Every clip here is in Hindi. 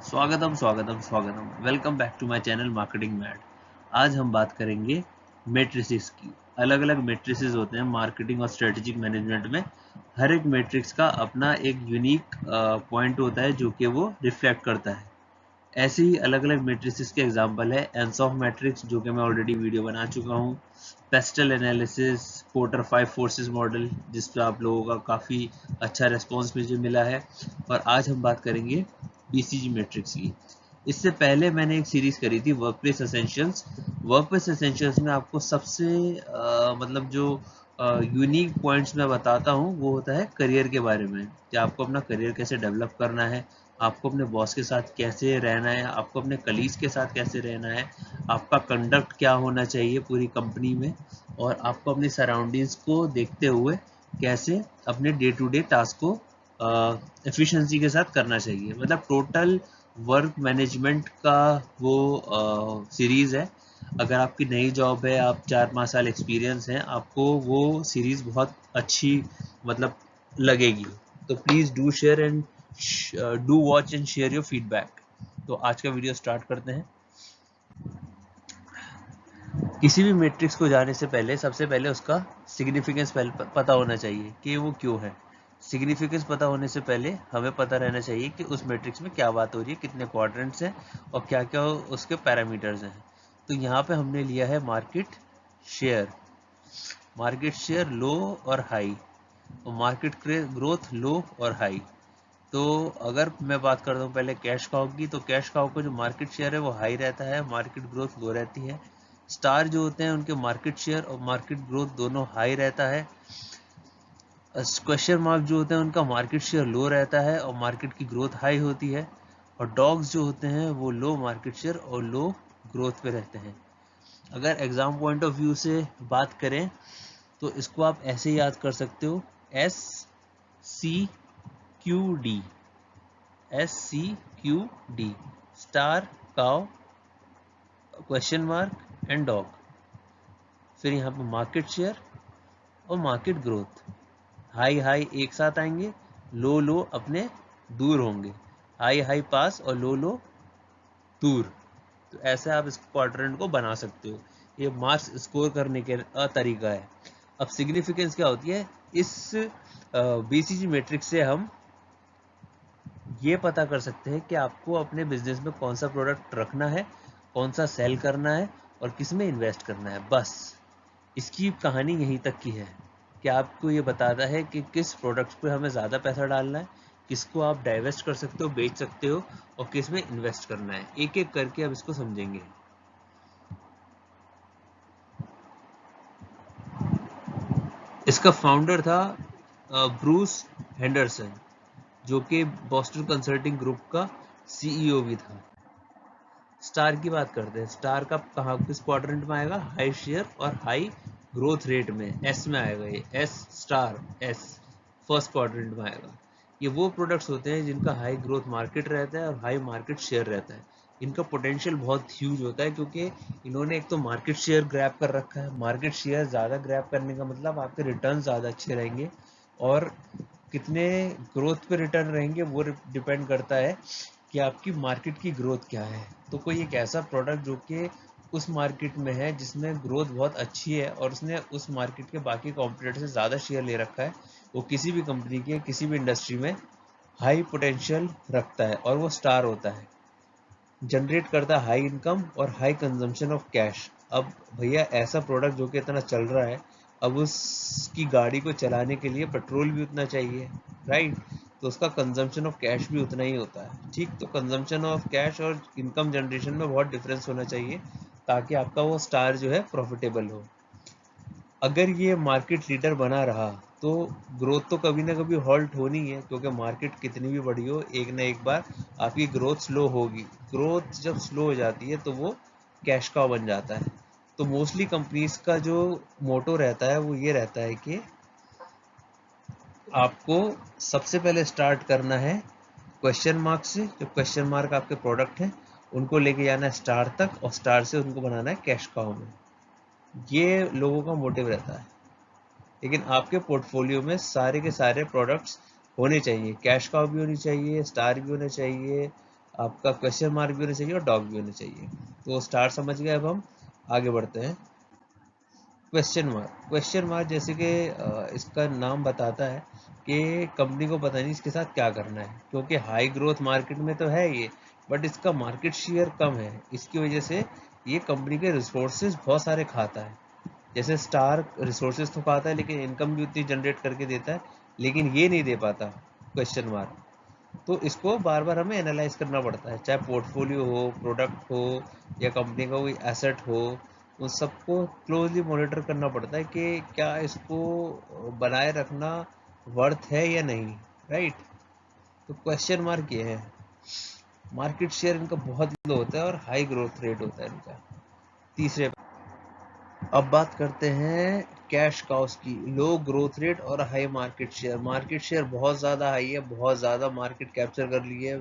स्वागतम स्वागतम स्वागतम। Welcome back to my channel marketing mad. आज हम बात करेंगे मैट्रिसेस की। अलग अलग मैट्रिसेस होते हैं मार्केटिंग और स्ट्रेटेजिक मैनेजमेंट में। हर एक मैट्रिक्स का अपना एक यूनिक पॉइंट होता है जो कि वो रिफ्लेक्ट करता है। ऐसे ही अलग अलग मैट्रिसेस के एग्जांपल है एंसॉफ मैट्रिक्स, जो कि मैं ऑलरेडी वीडियो बना चुका हूँ। Pastel analysis, porter 5 forces model, जिस पर आप लोगों का काफ़ी अच्छा रिस्पॉन्स मुझे मिला है। और आज हम बात करेंगे बीसीजी मैट्रिक्स की। इससे पहले मैंने एक सीरीज करी थी वर्कप्लेस एसेंशियल्स। वर्कप्लेस एसेंशियल्स में आपको सबसे मतलब जो यूनिक पॉइंट्स मैं बताता हूँ वो होता है करियर के बारे में, कि आपको अपना करियर कैसे डेवलप करना है, आपको अपने बॉस के साथ कैसे रहना है, आपको अपने कलीग्स के साथ कैसे रहना है, आपका कंडक्ट क्या होना चाहिए पूरी कंपनी में, और आपको अपनी सराउंडिंग्स को देखते हुए कैसे अपने डे टू डे टास्क को एफिशिएंसी के साथ करना चाहिए। मतलब टोटल वर्क मैनेजमेंट का वो सीरीज़ है। अगर आपकी नई जॉब है, आप 4-5 साल एक्सपीरियंस हैं, आपको वो सीरीज़ बहुत अच्छी मतलब लगेगी। तो please do share and do watch and share your feedback. तो आज का वीडियो स्टार्ट करते हैं। किसी भी मैट्रिक्स को जाने से पहले सबसे पहले उसका सिग्निफिकेंस पता होना चाहिए कि वो क्यों है। सिग्निफिकेंस पता होने से पहले हमें पता रहना चाहिए कि उस मैट्रिक्स में क्या बात हो रही है, कितने क्वाड्रेंट्स हैं और क्या क्या उसके पैरामीटर्स हैं। तो यहाँ पे हमने लिया है मार्केट शेयर। मार्केट शेयर लो और हाई, और मार्केट ग्रोथ लो और हाई। तो अगर मैं बात करता हूँ पहले कैश काउ की, तो कैश काउ का जो मार्केट शेयर है वो हाई रहता है, मार्केट ग्रोथ लो रहती है। स्टार जो होते हैं उनके मार्केट शेयर और मार्केट ग्रोथ दोनों हाई रहता है। क्वेश्चन मार्क जो होते हैं उनका मार्केट शेयर लो रहता है और मार्केट की ग्रोथ हाई होती है। और डॉग्स जो होते हैं वो लो मार्केट शेयर और लो ग्रोथ पे रहते हैं। अगर एग्जाम पॉइंट ऑफ व्यू से बात करें तो इसको आप ऐसे याद कर सकते हो, SCQD। SCQD, star, cow, question mark and dog. फिर यहाँ पे मार्केट शेयर और मार्केट ग्रोथ, हाई हाई एक साथ आएंगे, लो लो अपने दूर होंगे, हाई हाई पास और लो लो दूर। तो ऐसे आप इस क्वाड्रेंट को बना सकते हो। ये मार्क्स स्कोर करने के तरीका है। अब सिग्निफिकेंस क्या होती है, इस बीसीजी मैट्रिक्स से हम ये पता कर सकते हैं कि आपको अपने बिजनेस में कौन सा प्रोडक्ट रखना है, कौन सा सेल करना है और किस में इन्वेस्ट करना है। बस इसकी कहानी यहीं तक की है कि आपको ये बताता है कि किस प्रोडक्ट पे हमें ज़्यादा पैसा डालना है, किसको आप डाइवेस्ट कर सकते हो, बेच सकते हो, और किस में इन्वेस्ट करना है। एक एक करके अब इसको समझेंगे। इसका फाउंडर था ब्रूस हेंडरसन, जो कि बॉस्टन कंसल्टिंग ग्रुप का सीईओ भी था। स्टार की बात करते हैं। स्टार का कहाँ किस क्वाड्रेंट में आएगा, हाई शेयर और हाई ग्रोथ रेट में, एस में आएगा। ये S star, S first quadrant में आएगा। ये वो प्रोडक्ट्स होते हैं जिनका हाई ग्रोथ मार्केट रहता है और हाई मार्केट शेयर रहता है। इनका पोटेंशियल बहुत ह्यूज होता है क्योंकि इन्होंने एक तो मार्केट शेयर ग्रैब कर रखा है। मार्केट शेयर ज़्यादा ग्रैब करने का मतलब आपके रिटर्न ज़्यादा अच्छे रहेंगे, और कितने ग्रोथ पे रिटर्न रहेंगे वो डिपेंड करता है कि आपकी मार्केट की ग्रोथ क्या है। तो कोई एक ऐसा प्रोडक्ट जो कि उस मार्केट में है जिसमें ग्रोथ बहुत अच्छी है और उसने उस मार्केट के बाकी कॉम्पिटिटर से ज़्यादा शेयर ले रखा है, वो किसी भी कंपनी के किसी भी इंडस्ट्री में हाई पोटेंशियल रखता है, और वो स्टार होता है। जनरेट करता है हाई इनकम और हाई कंजम्पशन ऑफ कैश। अब भैया ऐसा प्रोडक्ट जो कि इतना चल रहा है, अब उसकी गाड़ी को चलाने के लिए पेट्रोल भी उतना चाहिए, राइट? तो उसका कंजम्पशन ऑफ कैश भी उतना ही होता है। ठीक, तो कंजम्पशन ऑफ कैश और इनकम जनरेशन में बहुत डिफरेंस होना चाहिए ताकि आपका वो स्टार जो है प्रॉफिटेबल हो। अगर ये मार्केट लीडर बना रहा तो ग्रोथ तो कभी ना कभी हॉल्ट होनी है, क्योंकि मार्केट कितनी भी बड़ी हो एक ना एक बार आपकी ग्रोथ स्लो होगी। ग्रोथ जब स्लो हो जाती है तो वो कैश काउ बन जाता है। तो मोस्टली कंपनीज का जो मोटो रहता है वो ये रहता है कि आपको सबसे पहले स्टार्ट करना है क्वेश्चन मार्क से। जो क्वेश्चन मार्क आपके प्रोडक्ट हैं उनको लेके जाना है स्टार तक, और स्टार से उनको बनाना है कैश काउ में। ये लोगों का मोटिव रहता है। लेकिन आपके पोर्टफोलियो में सारे के सारे प्रोडक्ट्स होने चाहिए। कैश काउ भी होनी चाहिए, स्टार भी होना चाहिए, आपका क्वेश्चन मार्क भी होना चाहिए और डॉग भी होना चाहिए। तो स्टार समझ गए। अब हम आगे बढ़ते हैं। क्वेश्चन मार्क जैसे कि इसका नाम बताता है कि कंपनी को पता नहीं इसके साथ क्या करना है, क्योंकि हाई ग्रोथ मार्केट में तो है ये, बट इसका मार्केट शेयर कम है। इसकी वजह से ये कंपनी के रिसोर्सेज बहुत सारे खाता है। जैसे स्टार रिसोर्सेज तो खाता है लेकिन इनकम भी उतनी जनरेट करके देता है, लेकिन ये नहीं दे पाता क्वेश्चन मार्क। तो इसको बार बार हमें एनालाइज करना पड़ता है, चाहे पोर्टफोलियो हो, प्रोडक्ट हो, या कंपनी का कोई एसेट हो, उन सबको क्लोजली मॉनिटर करना पड़ता है कि क्या इसको बनाए रखना वर्थ है या नहीं, राइट। तो क्वेश्चन मार्क ये है। मार्केट शेयर इनका बहुत लो होता है और हाई ग्रोथ रेट होता है इनका। तीसरे, अब बात करते हैं कैश काउस की। लो ग्रोथ रेट और high market share. Market share बहुत ज़्यादा हाई है, बहुत ज़्यादा मार्केट कैप्चर कर ली है।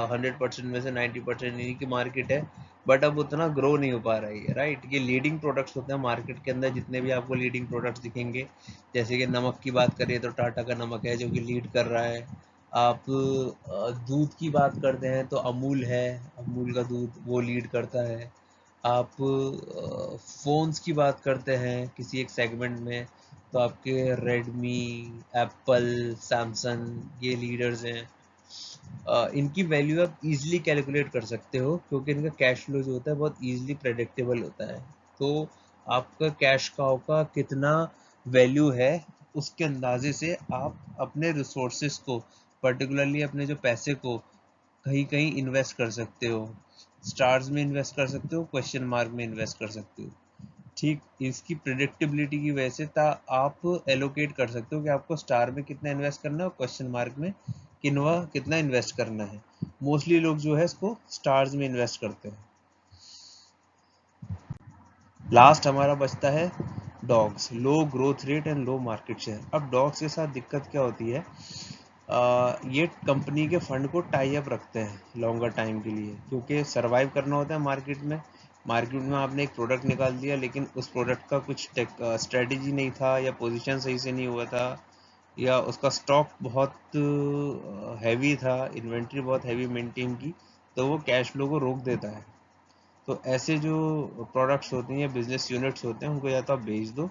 100% में से 90% इन्हीं की मार्केट है, बट अब उतना ग्रो नहीं हो पा रही है, राइट। ये लीडिंग प्रोडक्ट्स होते हैं मार्केट के अंदर। जितने भी आपको लीडिंग प्रोडक्ट्स दिखेंगे, जैसे कि नमक की बात करें तो टाटा का नमक है जो कि लीड कर रहा है। आप दूध की बात करते हैं तो अमूल है, अमूल का दूध वो लीड करता है। आप फ़ोन्स की बात करते हैं किसी एक सेगमेंट में, तो आपके रेडमी, एप्पल, सैमसंग ये लीडर्स हैं। इनकी वैल्यू आप इजीली कैलकुलेट कर सकते हो, क्योंकि इनका कैश फ्लो जो होता है बहुत इजीली प्रेडिक्टेबल होता है। तो आपका कैश काउ का कितना वैल्यू है, उसके अंदाजे से आप अपने रिसोर्सेज को, पर्टिकुलरली अपने जो पैसे को कहीं कहीं इन्वेस्ट कर सकते हो। स्टार्स में इन्वेस्ट कर सकते हो, क्वेश्चन मार्क में इन्वेस्ट कर सकते हो। ठीक, इसकी प्रिडिक्टेबिलिटी की वजह से आप एलोकेट कर सकते हो कि आपको स्टार में कितना इन्वेस्ट करना है और क्वेश्चन मार्क में कितना इन्वेस्ट करना है। मोस्टली लोग जो है इसको स्टार्स में इन्वेस्ट करते हैं। लास्ट हमारा बचता है dogs, low growth rate and low market share. अब डॉग्स के साथ दिक्कत क्या होती है, ये कंपनी के फंड को टाई अप रखते हैं लॉन्गर टाइम के लिए, क्योंकि सरवाइव करना होता है मार्केट में। मार्केट में आपने एक प्रोडक्ट निकाल दिया, लेकिन उस प्रोडक्ट का कुछ स्ट्रेटेजी नहीं था, या पोजीशन सही से नहीं हुआ था, या उसका स्टॉक बहुत हैवी था, इन्वेंट्री बहुत हैवी मेंटेन की, तो वो कैश फ्लो को रोक देता है। तो ऐसे जो प्रोडक्ट्स होते हैं या बिजनेस यूनिट्स होते हैं, उनको या तो आप बेच दो,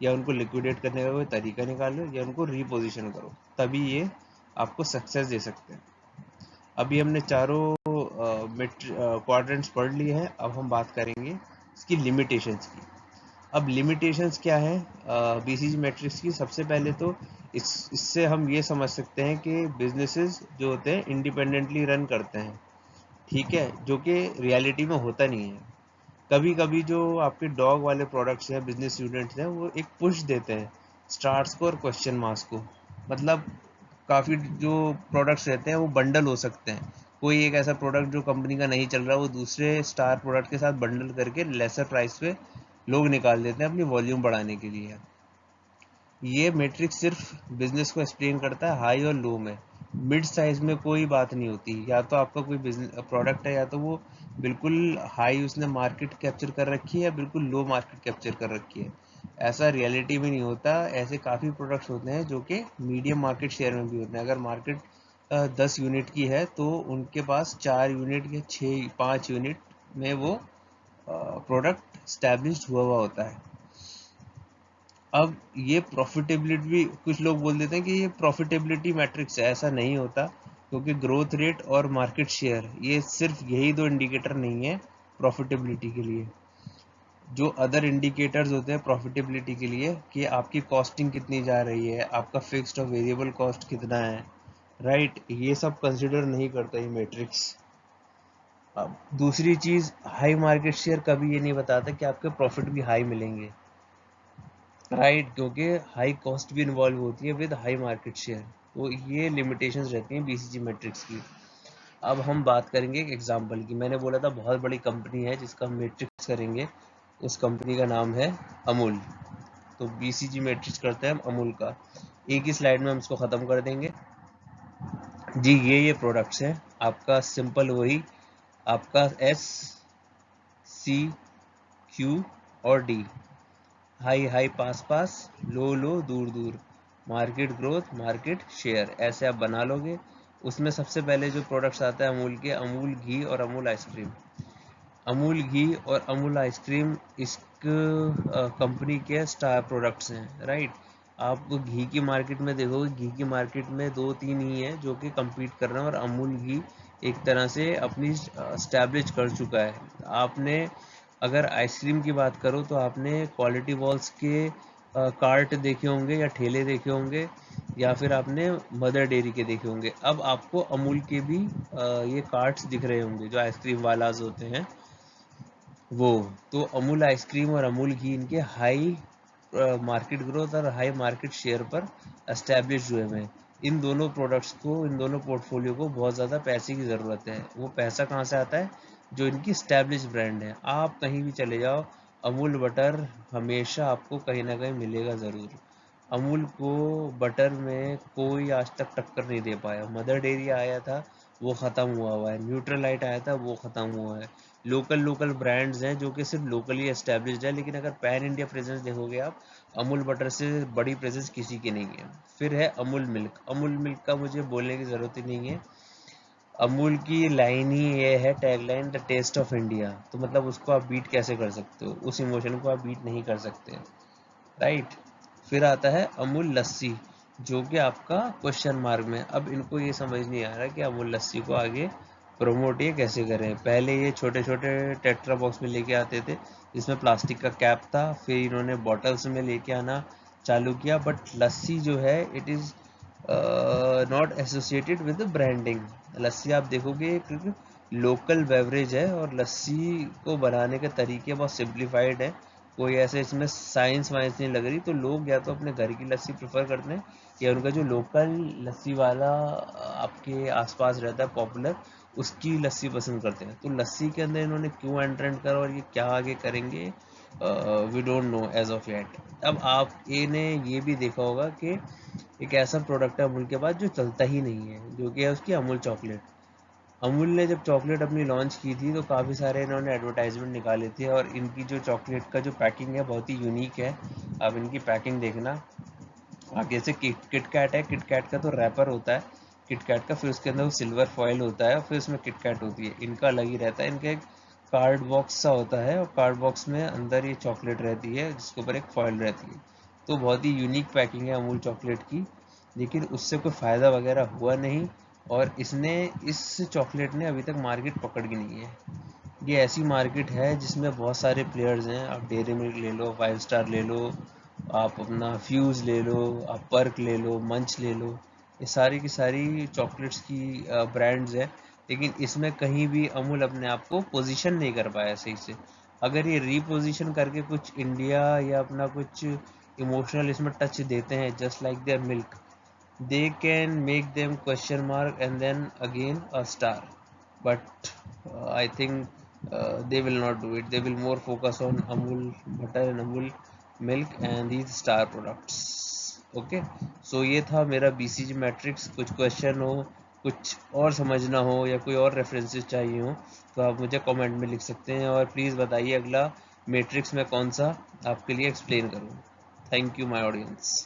या उनको लिक्विडेट करने का कोई तरीका निकालो, या उनको रीपोजिशन करो, तभी ये आपको सक्सेस दे सकते हैं। अभी हमने चारों क्वाड्रेंट्स पढ़ लिए हैं। अब हम बात करेंगे इसकी लिमिटेशंस की। अब लिमिटेशंस क्या है बीसीजी मैट्रिक्स की? सबसे पहले तो इससे हम ये समझ सकते हैं कि बिजनेसेस जो होते हैं इंडिपेंडेंटली रन करते हैं, ठीक है, जो कि रियलिटी में होता नहीं है। कभी कभी जो आपके डॉग वाले प्रोडक्ट्स हैं, बिजनेस यूनिट्स हैं, वो एक पुश देते हैं स्टार्स को और क्वेश्चन मार्क्स को। मतलब काफ़ी जो प्रोडक्ट्स रहते हैं वो बंडल हो सकते हैं। कोई एक ऐसा प्रोडक्ट जो कंपनी का नहीं चल रहा, वो दूसरे स्टार प्रोडक्ट के साथ बंडल करके लेसर प्राइस पे लोग निकाल देते हैं अपनी वॉल्यूम बढ़ाने के लिए। ये मैट्रिक्स सिर्फ बिजनेस को एक्सप्लेन करता है हाई और लो में। मिड साइज में कोई बात नहीं होती। या तो आपका कोई बिजनेस प्रोडक्ट है, या तो वो बिल्कुल हाई उसने मार्केट कैप्चर कर रखी है, या बिल्कुल लो मार्केट कैप्चर कर रखी है। ऐसा रियलिटी में नहीं होता। ऐसे काफ़ी प्रोडक्ट्स होते हैं जो कि मीडियम मार्केट शेयर में भी होते हैं। अगर मार्केट 10 यूनिट की है, तो उनके पास 4 यूनिट या 5 यूनिट में वो प्रोडक्ट स्टैब्लिश्ड हुआ होता है। अब ये प्रॉफिटेबिलिटी भी, कुछ लोग बोल देते हैं कि ये प्रॉफिटेबिलिटी मैट्रिक्स है। ऐसा नहीं होता, क्योंकि ग्रोथ रेट और मार्केट शेयर ये सिर्फ यही दो इंडिकेटर नहीं है प्रॉफिटेबिलिटी के लिए। जो अदर इंडिकेटर्स होते हैं प्रॉफिटेबिलिटी के लिए, कि आपकी कॉस्टिंग कितनी जा रही है, आपका फिक्स्ड और वेरिएबल कॉस्ट कितना है, राइट, ये सब कंसिडर नहीं करता ये मैट्रिक्स। अब दूसरी चीज़, हाई मार्केट शेयर कभी ये नहीं बताता कि आपके प्रॉफिट भी हाई मिलेंगे, राइट, क्योंकि हाई कॉस्ट भी इन्वॉल्व होती है विद हाई मार्केट शेयर। तो ये लिमिटेशंस रहती हैं बीसीजी मैट्रिक्स की। अब हम बात करेंगे एक एग्जांपल की। मैंने बोला था बहुत बड़ी कंपनी है जिसका हम मैट्रिक्स करेंगे, उस कंपनी का नाम है अमूल। तो बीसीजी मैट्रिक्स करते हैं हम अमूल का। एक ही स्लाइड में हम इसको ख़त्म कर देंगे जी। ये प्रोडक्ट्स हैं आपका, सिंपल वही आपका एस, सी, क्यू और डी। हाई हाई पास पास, लो लो दूर दूर, मार्केट ग्रोथ, मार्केट शेयर, ऐसे आप बना लोगे। उसमें सबसे पहले जो प्रोडक्ट्स आता है अमूल के, अमूल घी और अमूल आइसक्रीम। अमूल घी और अमूल आइसक्रीम इस कंपनी के स्टार प्रोडक्ट्स हैं, राइट। आप घी की मार्केट में देखोगे, घी की मार्केट में 2-3 ही है जो कि compete कर रहे हैं, और अमूल घी एक तरह से अपनी स्टैब्लिश कर चुका है। आपने अगर आइसक्रीम की बात करो तो आपने क्वालिटी वॉल्स के कार्ट देखे होंगे या ठेले देखे होंगे, या फिर आपने मदर डेयरी के देखे होंगे। अब आपको अमूल के भी ये कार्ट्स दिख रहे होंगे जो आइसक्रीम वालाज होते हैं वो। तो अमूल आइसक्रीम और अमूल घी इनके हाई मार्केट ग्रोथ और हाई मार्केट शेयर पर एस्टेब्लिश हुए हैं। इन दोनों प्रोडक्ट्स को, इन दोनों पोर्टफोलियो को बहुत ज़्यादा पैसे की ज़रूरत है। वो पैसा कहाँ से आता है? जो इनकी स्टैब्लिश ब्रांड है। आप कहीं भी चले जाओ, अमूल बटर हमेशा आपको कहीं ना कहीं मिलेगा ज़रूर। अमूल को बटर में कोई आज तक टक्कर नहीं दे पाया। मदर डेयरी आया था, वो ख़त्म हुआ है। न्यूट्रलाइट आया था, वो ख़त्म हुआ है। लोकल लोकल ब्रांड्स हैं जो कि सिर्फ लोकली एस्टेब्लिश्ड है, लेकिन अगर पैन इंडिया प्रेजेंस देखोगे आप, अमूल बटर से बड़ी प्रेजेंस किसी की नहीं है। फिर है अमूल मिल्क। अमूल मिल्क का मुझे बोलने की ज़रूरत ही नहीं है। अमूल की लाइन ही ये है, tagline, the taste of India. तो मतलब उसको आप बीट कैसे कर सकते हो? उस इमोशन को आप बीट नहीं कर सकते, राइट। फिर आता है अमूल लस्सी, जो कि आपका क्वेश्चन मार्क में। अब इनको ये समझ नहीं आ रहा कि अमूल लस्सी को आगे प्रमोट ये कैसे करें। पहले ये छोटे छोटे टेट्रा बॉक्स में लेके आते थे जिसमें प्लास्टिक का कैप था, फिर इन्होंने बॉटल्स में लेके आना चालू किया। बट लस्सी जो है, it is not associated with branding. Lassi आप देखोगे क्योंकि लोकल बेवरेज है, और लस्सी को बनाने के तरीके बहुत सिंप्लीफाइड है। कोई ऐसे इसमें साइंस वाइंस नहीं लग रही। तो लोग या तो अपने घर की लस्सी प्रेफर करते हैं, या उनका जो लोकल लस्सी वाला आपके आसपास रहता है पॉपुलर, उसकी लस्सी पसंद करते हैं। तो लस्सी के अंदर इन्होंने क्यों एंट्रेंट करा और ये क्या आगे करेंगे, we don't know as of yet. अब आप ए ने ये भी देखा होगा कि एक ऐसा प्रोडक्ट है अमूल के पास जो चलता ही नहीं है, जो कि है उसकी अमूल चॉकलेट। अमूल ने जब चॉकलेट अपनी लॉन्च की थी तो काफ़ी सारे इन्होंने एडवर्टाइजमेंट निकाले थे, और इनकी जो चॉकलेट का जो पैकिंग है बहुत ही यूनिक है। अब इनकी पैकिंग देखना, आगे से किट कैट है। किट कैट का तो रैपर होता है किट कैट का, फिर उसके अंदर वो सिल्वर फॉयल होता है, और फिर उसमें किट कैट होती है। इनका अलग ही रहता है। इनका एक कार्ड बॉक्स सा होता है, और कार्ड बॉक्स में अंदर ये चॉकलेट रहती है जिसके ऊपर एक फॉयल रहती है। तो बहुत ही यूनिक पैकिंग है अमूल चॉकलेट की, लेकिन उससे कोई फ़ायदा वगैरह हुआ नहीं। और इस चॉकलेट ने अभी तक मार्केट पकड़ की नहीं है। ये ऐसी मार्केट है जिसमें बहुत सारे प्लेयर्स हैं। आप डेयरी मिल्क ले लो, 5 स्टार ले लो, आप अपना फ्यूज़ ले लो, आप पर्क ले लो, मंच ले लो। ये सारी की सारी चॉकलेट्स की ब्रांड्स हैं, लेकिन इसमें कहीं भी अमूल अपने आप को पोजीशन नहीं कर पाया सही से। अगर ये रीपोजीशन करके कुछ इंडिया या अपना कुछ इमोशनल इसमें टच देते हैं, just like their milk, they can make them question mark and then again a star. But I think they will not do it. They will more focus on Amul butter and Amul milk and these star products. Okay, so ये था मेरा BCG मैट्रिक्स। कुछ क्वेश्चन हो, कुछ और समझना हो, या कोई और रेफरेंसेस चाहिए हो, तो आप मुझे कमेंट में लिख सकते हैं। और प्लीज़ बताइए अगला मैट्रिक्स में कौन सा आपके लिए एक्सप्लेन करूँ। Thank you my audience.